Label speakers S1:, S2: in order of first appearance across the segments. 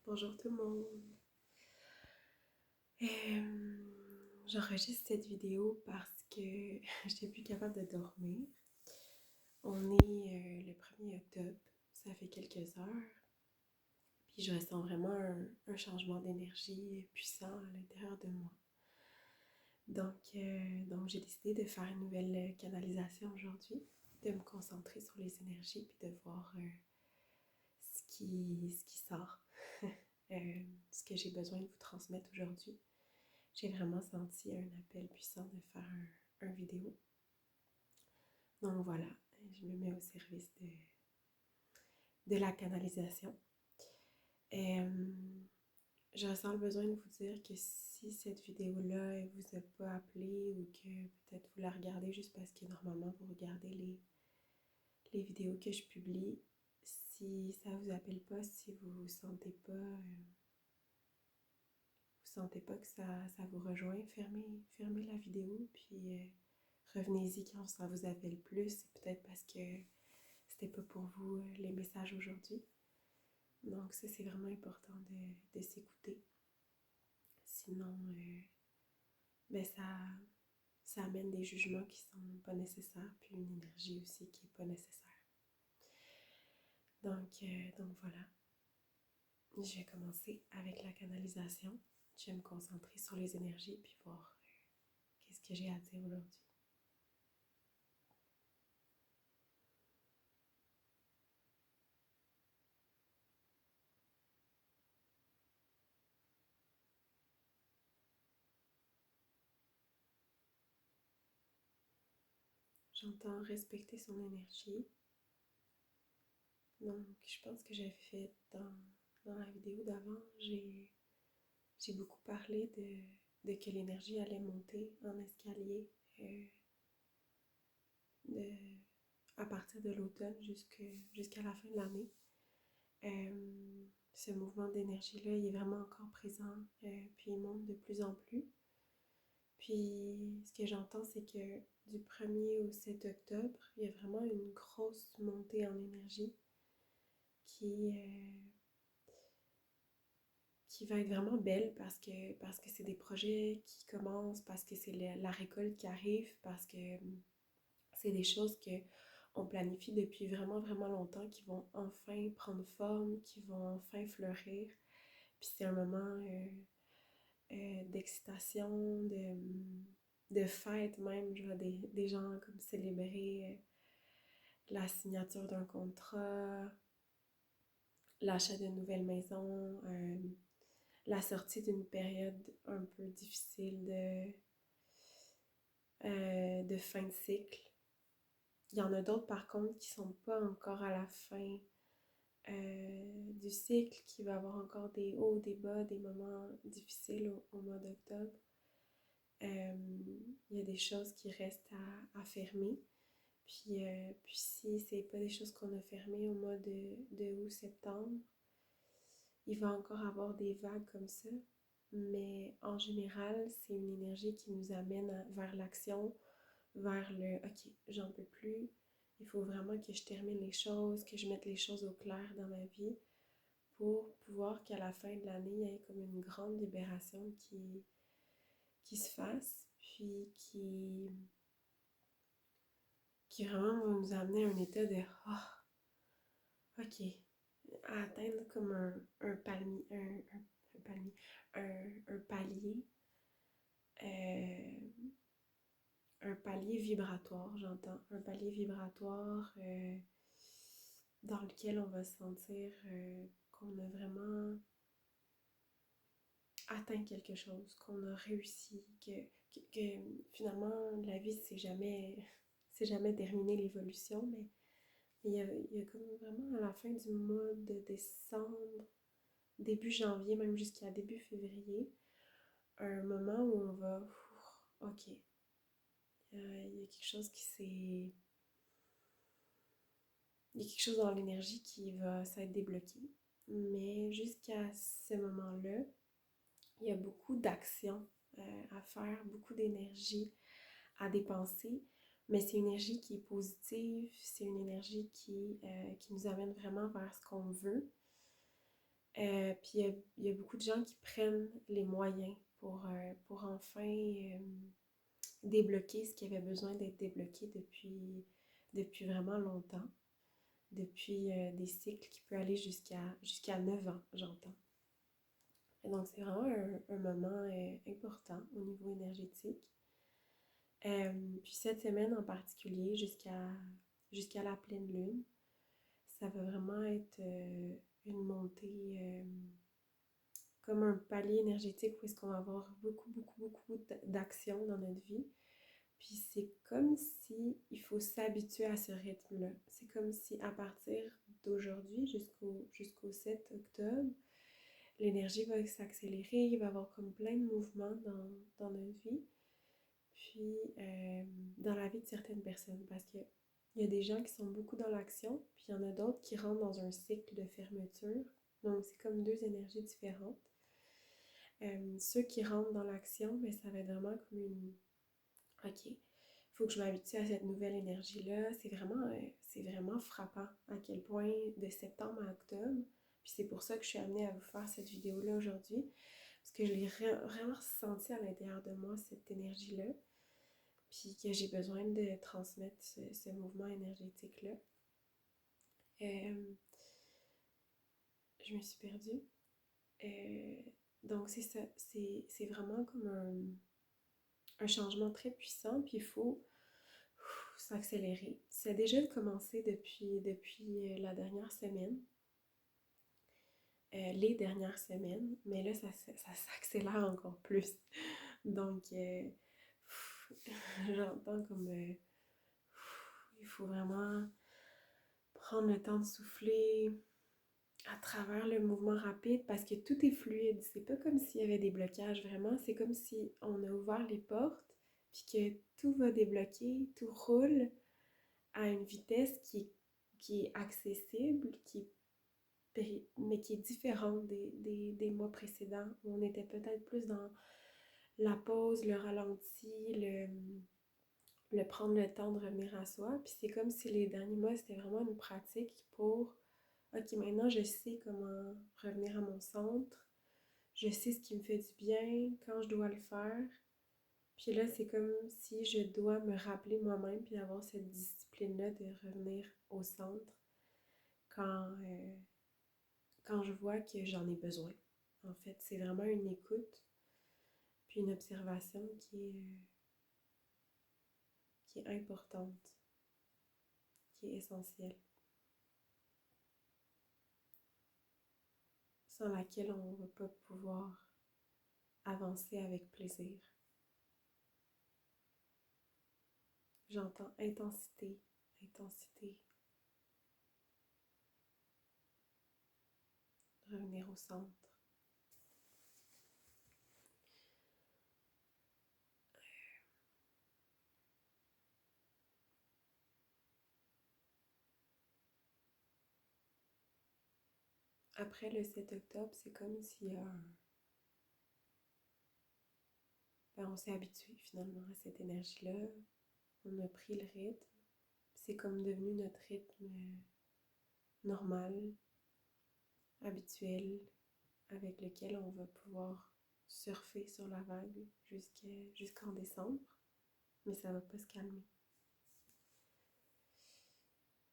S1: Bonjour tout le monde. J'enregistre cette vidéo parce que j'étais plus capable de dormir. On est le 1er octobre, ça fait quelques heures, puis je ressens vraiment un changement d'énergie puissant à l'intérieur de moi. Donc j'ai décidé de faire une nouvelle canalisation aujourd'hui, de me concentrer sur les énergies puis de voir ce qui sort, ce que j'ai besoin de vous transmettre aujourd'hui. J'ai vraiment senti un appel puissant de faire un vidéo. Donc voilà, je me mets au service de la canalisation. Je ressens le besoin de vous dire que si cette vidéo-là, elle vous a pas appelé ou que peut-être vous la regardez juste parce que normalement vous regardez les vidéos que je publie, si ça vous appelle pas, si vous sentez pas que ça vous rejoint, fermez la vidéo, puis revenez-y quand ça vous appelle plus. C'est peut-être parce que c'était pas pour vous les messages aujourd'hui. Donc ça, c'est vraiment important de s'écouter. Sinon, ben ça amène des jugements qui sont pas nécessaires, puis une énergie aussi qui est pas nécessaire. Donc voilà, je vais commencer avec la canalisation. Je vais me concentrer sur les énergies, puis voir qu'est-ce que j'ai à dire aujourd'hui. J'entends respecter son énergie. Donc, je pense que j'ai fait dans la vidéo d'avant, j'ai beaucoup parlé de que l'énergie allait monter en escalier de, à partir de l'automne jusqu'à la fin de l'année. Ce mouvement d'énergie-là, il est vraiment encore présent, puis il monte de plus en plus. Puis, ce que j'entends, c'est que du 1er au 7 octobre, il y a vraiment une grosse montée en énergie qui, qui va être vraiment belle parce que c'est des projets qui commencent, parce que c'est la récolte qui arrive, parce que c'est des choses que on planifie depuis vraiment, vraiment longtemps, qui vont enfin prendre forme, qui vont enfin fleurir. Puis c'est un moment d'excitation, de fête même. Je vois des gens comme célébrer la signature d'un contrat, l'achat d'une nouvelle maison, la sortie d'une période un peu difficile de fin de cycle. Il y en a d'autres par contre qui sont pas encore à la fin du cycle, qui va avoir encore des hauts, des bas, des moments difficiles au mois d'octobre. Il y a des choses qui restent à fermer. Puis si c'est pas des choses qu'on a fermées au mois de août-septembre, il va encore avoir des vagues comme ça. Mais en général, c'est une énergie qui nous amène vers l'action, vers le OK, j'en peux plus. Il faut vraiment que je termine les choses, que je mette les choses au clair dans ma vie pour pouvoir qu'à la fin de l'année, il y ait comme une grande libération qui se fasse, puis qui vraiment va nous amener à un état de OK, à atteindre comme un palmier, un palmier, un palier, euh, un palier vibratoire, j'entends, un palier vibratoire dans lequel on va sentir qu'on a vraiment atteint quelque chose, qu'on a réussi, que finalement la vie c'est jamais terminé l'évolution, mais il y a comme vraiment à la fin du mois de décembre, début janvier, même jusqu'à début février, un moment où on va, ok, il y a quelque chose qui s'est... Il y a quelque chose dans l'énergie qui va s'être débloqué. Mais jusqu'à ce moment-là, il y a beaucoup d'actions à faire, beaucoup d'énergie à dépenser. Mais c'est une énergie qui est positive, c'est une énergie qui nous amène vraiment vers ce qu'on veut. Puis il y a beaucoup de gens qui prennent les moyens pour enfin débloquer ce qui avait besoin d'être débloqué depuis vraiment longtemps, depuis des cycles qui peuvent aller jusqu'à 9 ans, j'entends. Et donc c'est vraiment un moment important au niveau énergétique. Puis cette semaine en particulier, jusqu'à la pleine lune, ça va vraiment être une montée comme un palier énergétique où est-ce qu'on va avoir beaucoup d'actions dans notre vie. Puis c'est comme si il faut s'habituer à ce rythme-là. C'est comme si à partir d'aujourd'hui jusqu'au 7 octobre, l'énergie va s'accélérer, il va y avoir comme plein de mouvements dans notre vie. Puis dans la vie de certaines personnes, parce que il y a des gens qui sont beaucoup dans l'action, puis il y en a d'autres qui rentrent dans un cycle de fermeture. Donc c'est comme deux énergies différentes. Ceux qui rentrent dans l'action, mais ça va être vraiment comme une... OK, il faut que je m'habitue à cette nouvelle énergie-là. C'est vraiment frappant à quel point de septembre à octobre. Puis c'est pour ça que je suis amenée à vous faire cette vidéo-là aujourd'hui. Parce que je l'ai vraiment ressenti à l'intérieur de moi, cette énergie-là. Puis que j'ai besoin de transmettre ce mouvement énergétique-là. Je me suis perdue. Euh, donc c'est ça, c'est vraiment comme un changement très puissant, puis il faut s'accélérer. Ça a déjà commencé depuis la dernière semaine, les dernières semaines, mais là, ça s'accélère encore plus. Donc, j'entends comme il faut vraiment prendre le temps de souffler à travers le mouvement rapide parce que tout est fluide. C'est pas comme s'il y avait des blocages, vraiment. C'est comme si on a ouvert les portes puis que tout va débloquer, tout roule à une vitesse qui est accessible, mais qui est différente des mois précédents où on était peut-être plus dans la pause, le ralenti, le prendre le temps de revenir à soi. Puis c'est comme si les derniers mois, c'était vraiment une pratique pour, OK, maintenant je sais comment revenir à mon centre, je sais ce qui me fait du bien, quand je dois le faire. Puis là, c'est comme si je dois me rappeler moi-même puis avoir cette discipline-là de revenir au centre quand, quand je vois que j'en ai besoin. En fait, c'est vraiment une écoute puis une observation qui est importante, qui est essentielle, sans laquelle on ne va pas pouvoir avancer avec plaisir. J'entends intensité, intensité, revenir au centre. Après le 7 octobre, c'est comme si on s'est habitué finalement à cette énergie-là. On a pris le rythme. C'est comme devenu notre rythme normal, habituel, avec lequel on va pouvoir surfer sur la vague jusqu'en décembre. Mais ça va pas se calmer.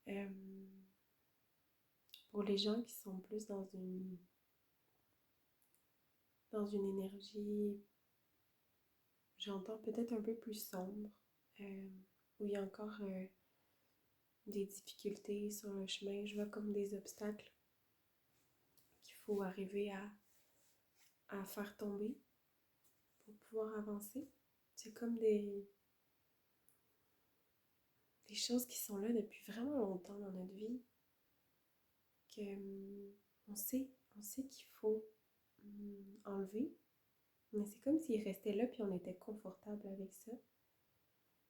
S1: Euh, pour les gens qui sont plus dans une énergie, j'entends peut-être un peu plus sombre, où il y a encore des difficultés sur le chemin. Je vois comme des obstacles qu'il faut arriver à faire tomber pour pouvoir avancer. C'est comme des choses qui sont là depuis vraiment longtemps dans notre vie, que on sait qu'il faut enlever, mais c'est comme s'il restait là puis on était confortable avec ça.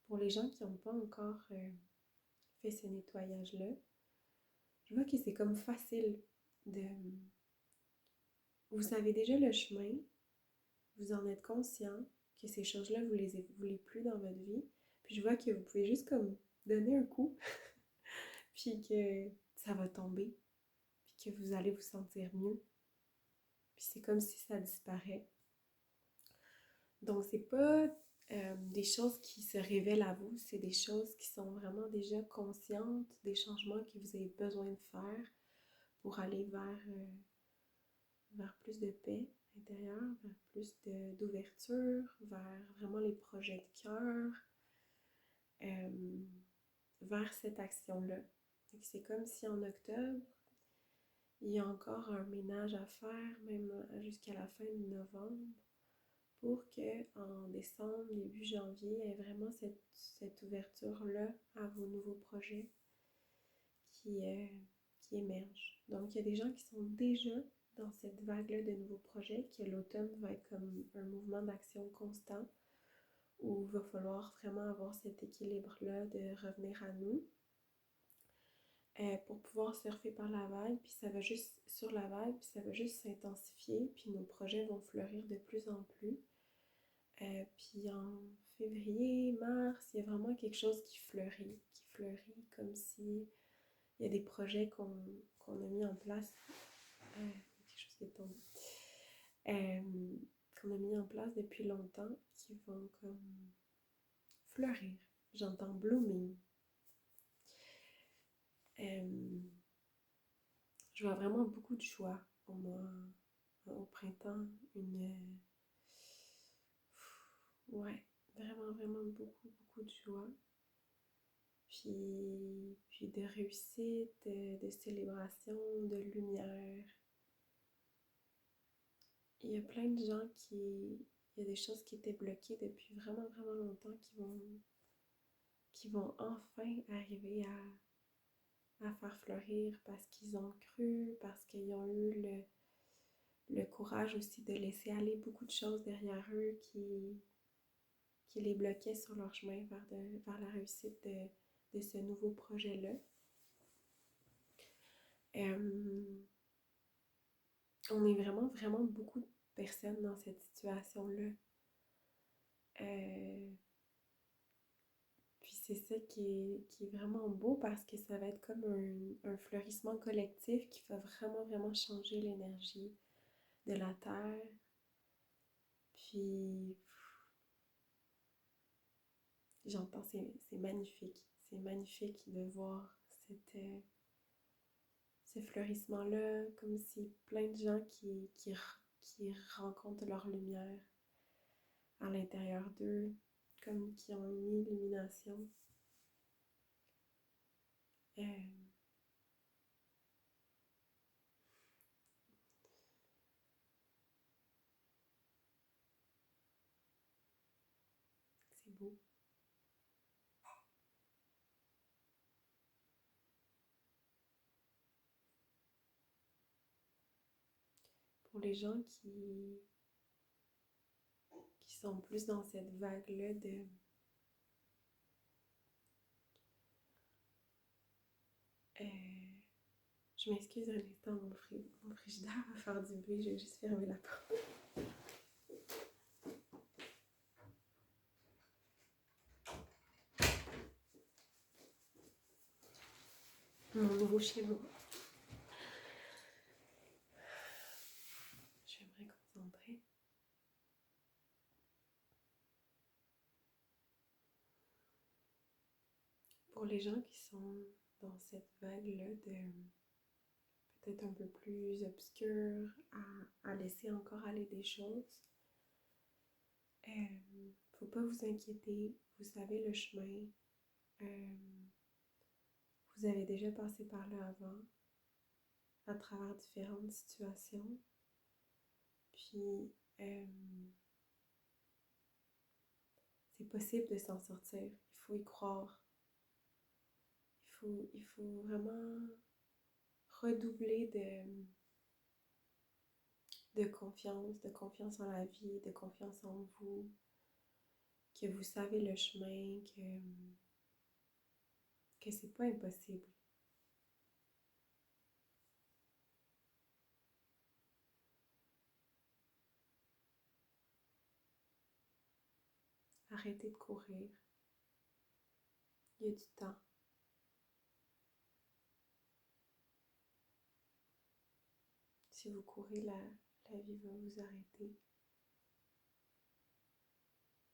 S1: Pour les gens qui n'ont pas encore fait ce nettoyage-là, je vois que c'est comme facile de... Vous savez déjà le chemin, vous en êtes conscient que ces choses-là, vous les voulez plus dans votre vie. Puis je vois que vous pouvez juste comme donner un coup, puis que ça va tomber, puis que vous allez vous sentir mieux. puis c'est comme si ça disparaît. Donc, c'est pas des choses qui se révèlent à vous, c'est des choses qui sont vraiment déjà conscientes, des changements que vous avez besoin de faire pour aller vers plus de paix intérieure, vers plus d'ouverture, vers vraiment les projets de cœur, vers cette action-là. C'est comme si en octobre, il y a encore un ménage à faire, même jusqu'à la fin de novembre, pour qu'en décembre, début janvier, il y ait vraiment cette ouverture-là à vos nouveaux projets qui, qui émergent. Donc, il y a des gens qui sont déjà dans cette vague-là de nouveaux projets, que l'automne va être comme un mouvement d'action constant, où il va falloir vraiment avoir cet équilibre-là de revenir à nous pour pouvoir surfer par la vague, puis ça va juste sur la vague, puis ça va juste s'intensifier, puis nos projets vont fleurir de plus en plus. Puis en février, mars, il y a vraiment quelque chose qui fleurit comme si il y a des projets qu'on a mis en place. Quelque chose qui est tombé. Qu'on a mis en place depuis longtemps qui vont comme fleurir. J'entends blooming. Je vois vraiment beaucoup de joie pour moi au printemps. Ouais, vraiment, vraiment beaucoup de joie. Puis de réussite, de célébration, de lumière. Il y a plein de gens il y a des choses qui étaient bloquées depuis vraiment, vraiment longtemps qui vont enfin arriver à faire fleurir parce qu'ils ont cru, parce qu'ils ont eu le courage aussi de laisser aller beaucoup de choses derrière eux qui les bloquaient sur leur chemin vers la réussite de ce nouveau projet-là. On est vraiment, vraiment beaucoup de personnes dans cette situation-là. Puis c'est ça qui est vraiment beau parce que ça va être comme un fleurissement collectif qui va vraiment, vraiment changer l'énergie de la Terre. Puis j'entends, c'est magnifique. C'est magnifique de voir ce fleurissement-là, comme si plein de gens qui rencontrent leur lumière à l'intérieur d'eux, comme qui ont une illumination. C'est beau. Pour les gens qui sont plus dans cette vague-là de... je m'excuse un instant, mon frigidaire va faire du bruit, je vais juste fermer la porte. Mon nouveau chez moi. Je vais me reconcentrer. Pour les gens qui sont dans cette vague-là de peut-être un peu plus obscure, à laisser encore aller des choses, faut pas vous inquiéter, vous savez le chemin, vous avez déjà passé par là avant, à travers différentes situations, puis c'est possible de s'en sortir, il faut y croire, il faut vraiment redoubler de confiance en la vie, de confiance en vous, que vous savez le chemin, que c'est pas impossible. Arrêtez de courir. Il y a du temps. Si vous courez, la la vie va vous arrêter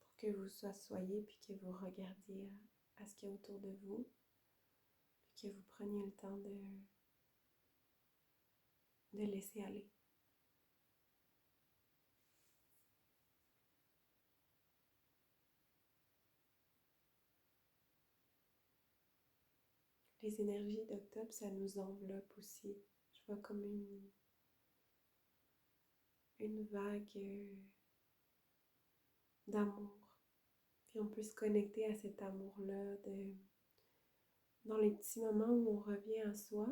S1: pour que vous soyez puis que vous regardiez à ce qu'il y a autour de vous, puis que vous preniez le temps de laisser aller. Les énergies d'octobre, ça nous enveloppe aussi. Je vois comme une vague d'amour. Puis on peut se connecter à cet amour-là dans les petits moments où on revient à soi,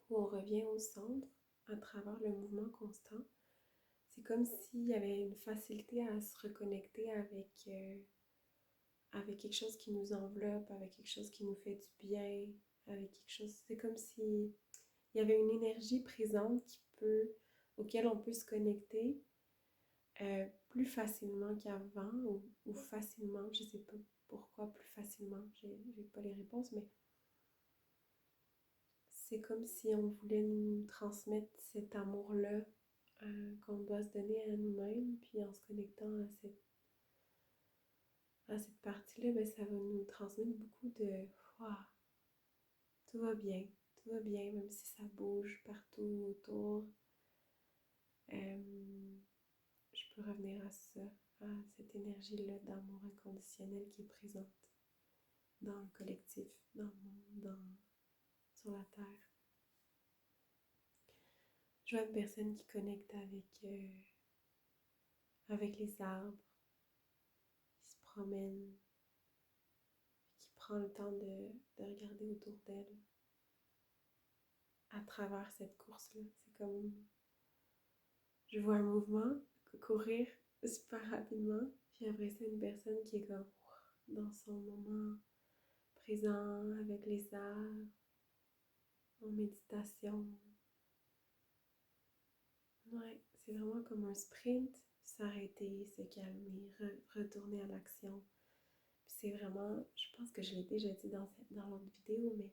S1: où on revient au centre à travers le mouvement constant. C'est comme s'il y avait une facilité à se reconnecter avec quelque chose qui nous enveloppe, avec quelque chose qui nous fait du bien, avec quelque chose... C'est comme si il y avait une énergie présente auquel on peut se connecter plus facilement qu'avant ou facilement, je sais pas pourquoi plus facilement, j'ai pas les réponses, mais c'est comme si on voulait nous transmettre cet amour-là qu'on doit se donner à nous-mêmes, puis en se connectant à cette partie-là, ben, ça va nous transmettre beaucoup de wow, tout va bien, même si ça bouge partout autour. Je peux revenir à ça, à cette énergie-là d'amour inconditionnel qui est présente dans le collectif, dans le monde, sur la Terre. Je vois une personne qui connecte avec les arbres, qui se promène, qui prend le temps de regarder autour d'elle à travers cette course-là. C'est comme, je vois un mouvement, courir super rapidement, puis après ça, une personne qui est comme dans son moment présent avec les arbres, en méditation. Ouais, c'est vraiment comme un sprint, s'arrêter, se calmer, retourner à l'action. Puis c'est vraiment, je pense que je l'ai déjà dit dans l'autre vidéo, mais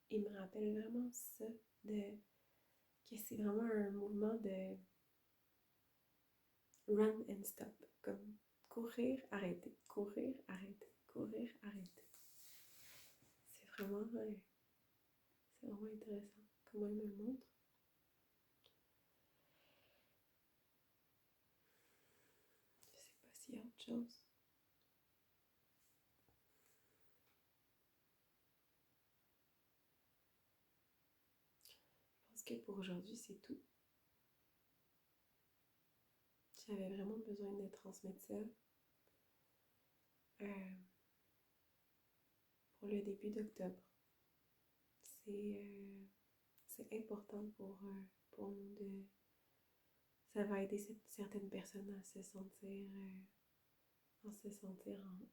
S1: il me rappelle vraiment ça, que c'est vraiment un mouvement de run and stop, comme courir, arrêter, courir, arrêter, courir, arrêter. C'est vraiment, ouais, c'est vraiment intéressant comment il me le montre. Je sais pas s'il y a autre chose. Je pense que pour aujourd'hui, c'est tout. J'avais vraiment besoin de transmettre ça pour le début d'octobre. C'est important pour nous de... Ça va aider certaines personnes à se sentir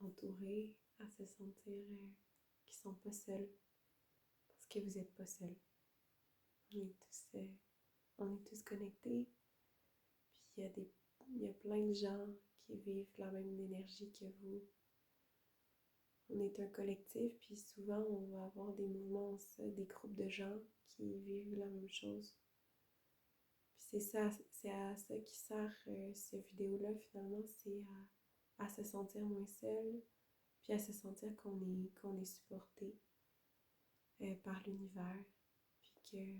S1: entourées, à se sentir qu'ils sont pas seuls. Parce que vous n'êtes pas seuls. On est tous connectés. Puis il y a plein de gens qui vivent la même énergie que vous. On est un collectif, puis souvent on va avoir des mouvements, des groupes de gens qui vivent la même chose. Puis c'est à ça qui sert cette vidéo-là finalement, c'est à se sentir moins seul, puis à se sentir qu'on est supporté par l'univers, puis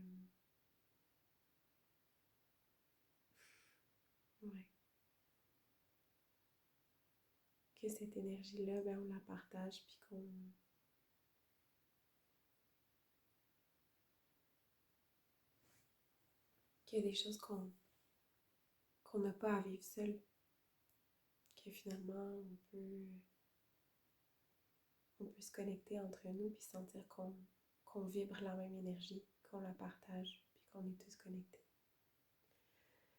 S1: ouais, que cette énergie-là, ben, on la partage, puis qu'il y a des choses qu'on n'a pas à vivre seul, que finalement on peut se connecter entre nous puis sentir qu'on vibre la même énergie, qu'on la partage puis qu'on est tous connectés.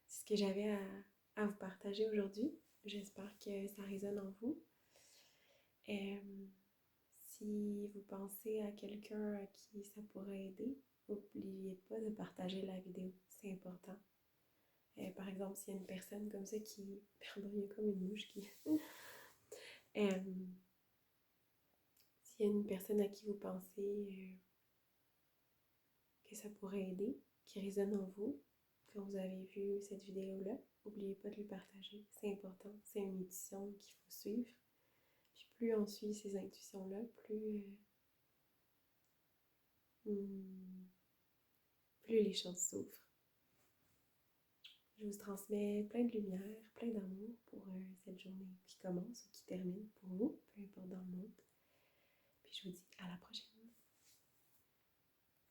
S1: C'est ce que j'avais à vous partager aujourd'hui. J'espère que ça résonne en vous. Si vous pensez à quelqu'un à qui ça pourrait aider, n'oubliez pas de partager la vidéo. C'est important. Par exemple, s'il y a une personne comme ça qui... Pardon, il y a comme une mouche qui... S'il y a une personne à qui vous pensez que ça pourrait aider, qui résonne en vous, quand vous avez vu cette vidéo-là. N'oubliez pas de le partager, c'est important, c'est une intuition qu'il faut suivre. Puis plus on suit ces intuitions-là, plus les choses s'ouvrent. Je vous transmets plein de lumière, plein d'amour pour cette journée qui commence ou qui termine pour vous, peu importe dans le monde. Puis je vous dis à la prochaine.